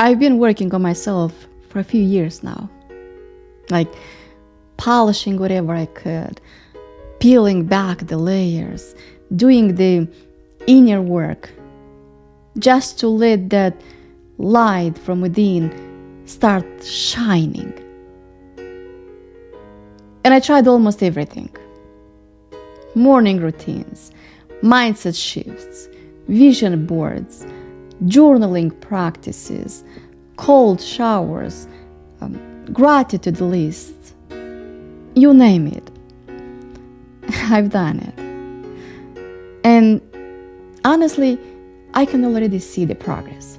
I've been working on myself for a few years now, like polishing whatever I could, peeling back the layers, doing the inner work, just to let that light from within start shining. And I tried almost everything. Morning routines, mindset shifts, vision boards, journaling practices, cold showers, gratitude lists, you name it. I've done it. And honestly, I can already see the progress.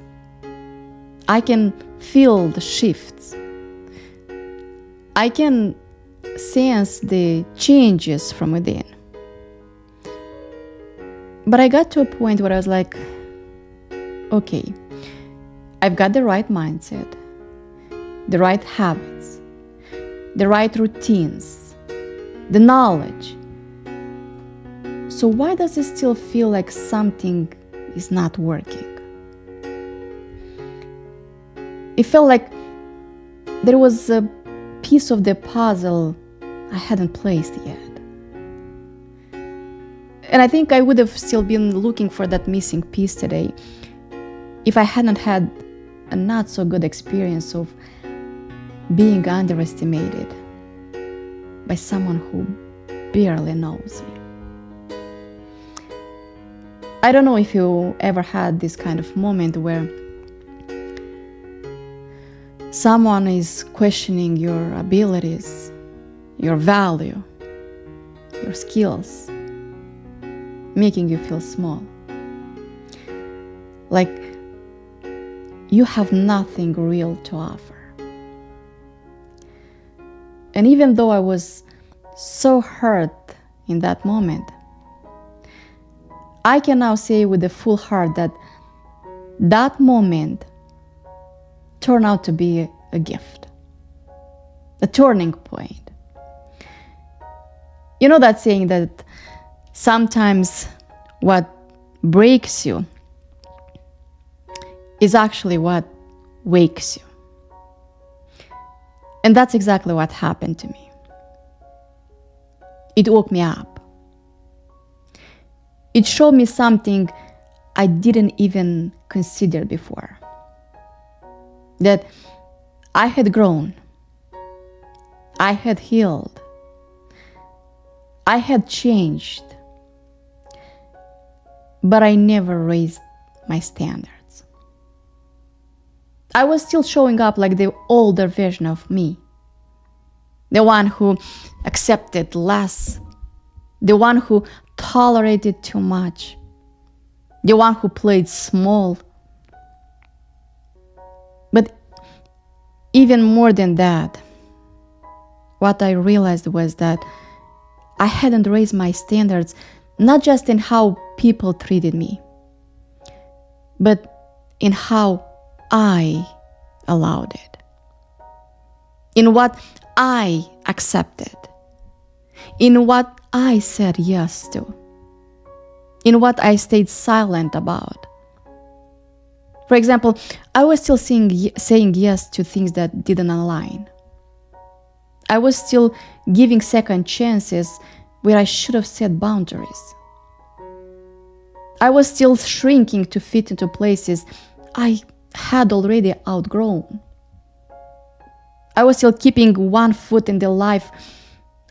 I can feel the shifts. I can sense the changes from within. But I got to a point where I was like, okay, I've got the right mindset, the right habits, the right routines, the knowledge. So why does it still feel like something is not working? It felt like there was a piece of the puzzle I hadn't placed yet. And I think I would have still been looking for that missing piece today if I hadn't had a not so good experience of being underestimated by someone who barely knows me. I don't know if you ever had this kind of moment where someone is questioning your abilities, your value, your skills, making you feel small. Like you have nothing real to offer. And even though I was so hurt in that moment, I can now say with a full heart that that moment turned out to be a gift, a turning point. You know that saying that sometimes what breaks you is actually what wakes you. And that's exactly what happened to me. It woke me up. It showed me something I didn't even consider before. That I had grown. I had healed. I had changed. But I never raised my standards. I was still showing up like the older version of me. The one who accepted less. The one who tolerated too much. The one who played small. But even more than that, what I realized was that I hadn't raised my standards not just in how people treated me, but in how I allowed it, in what I accepted, in what I said yes to, in what I stayed silent about. For example, I was still saying yes to things that didn't align. I was still giving second chances where I should have set boundaries. I was still shrinking to fit into places I had already outgrown. I was still keeping one foot in the life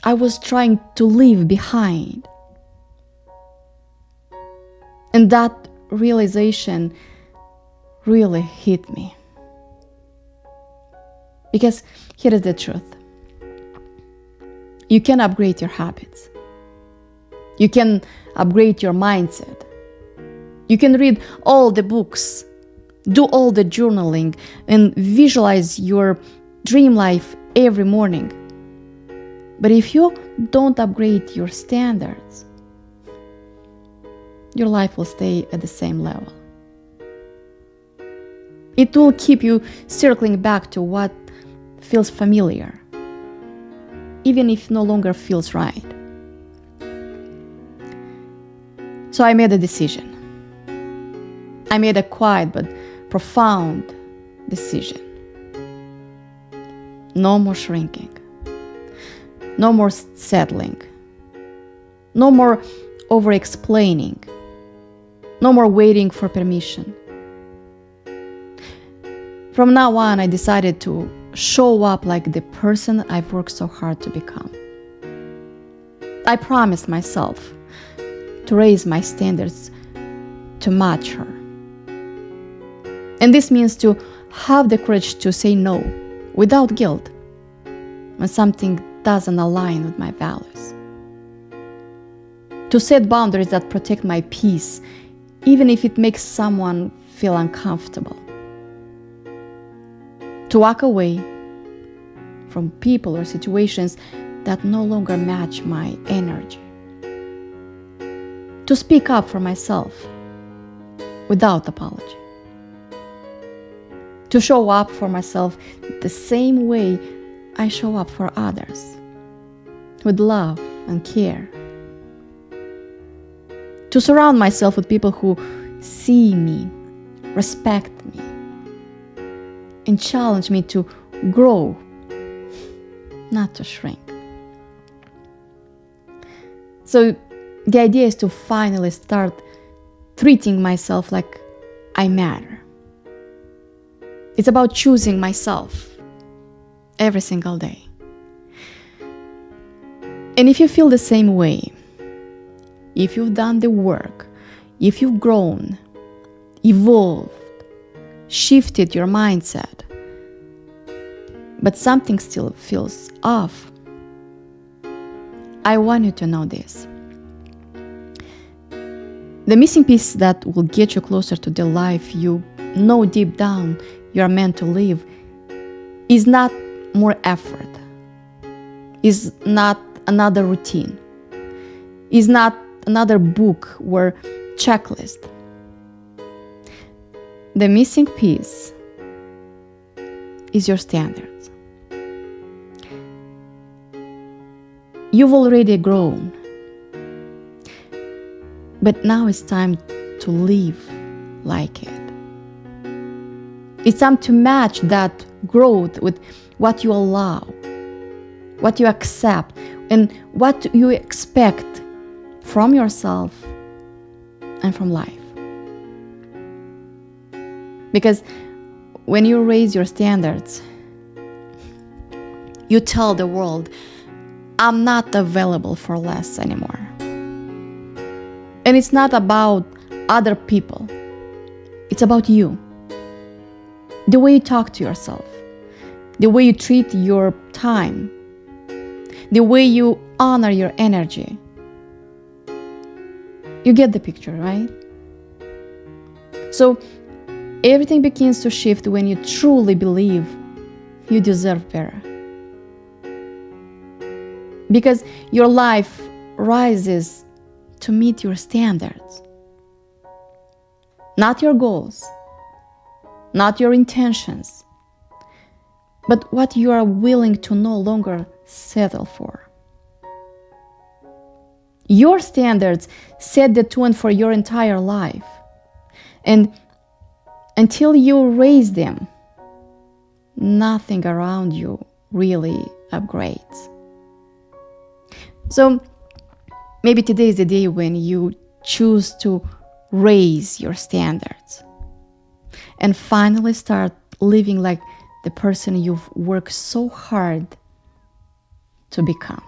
I was trying to leave behind. And that realization really hit me. Because here is the truth. You can upgrade your habits. You can upgrade your mindset. You can read all the books, do all the journaling, and visualize your dream life every morning. But if you don't upgrade your standards, your life will stay at the same level. It will keep you circling back to what feels familiar, even if it no longer feels right. So I made a decision. I made a quiet but profound decision. No more shrinking. No more settling. No more over-explaining. No more waiting for permission. From now on, I decided to show up like the person I've worked so hard to become. I promised myself to raise my standards to match her. And this means to have the courage to say no without guilt when something doesn't align with my values. To set boundaries that protect my peace, even if it makes someone feel uncomfortable. To walk away from people or situations that no longer match my energy. To speak up for myself without apology. To show up for myself the same way I show up for others, with love and care. To surround myself with people who see me, respect me, and challenge me to grow, not to shrink. So the idea is to finally start treating myself like I matter. It's about choosing myself every single day. And if you feel the same way, if you've done the work, if you've grown, evolved, shifted your mindset, but something still feels off, I want you to know this. The missing piece that will get you closer to the life you know deep down you're meant to live is not more effort, is not another routine, is not another book or checklist. The missing piece is your standards. You've already grown, but now it's time to live like it. It's time to match that growth with what you allow, what you accept, and what you expect from yourself and from life. Because when you raise your standards, you tell the world, I'm not available for less anymore. And it's not about other people. It's about you. The way you talk to yourself, the way you treat your time, the way you honor your energy. You get the picture, right? So everything begins to shift when you truly believe you deserve better. Because your life rises to meet your standards, not your goals, not your intentions, but what you are willing to no longer settle for. Your standards set the tone for your entire life. And until you raise them, nothing around you really upgrades. So maybe today is the day when you choose to raise your standards and finally start living like the person you've worked so hard to become.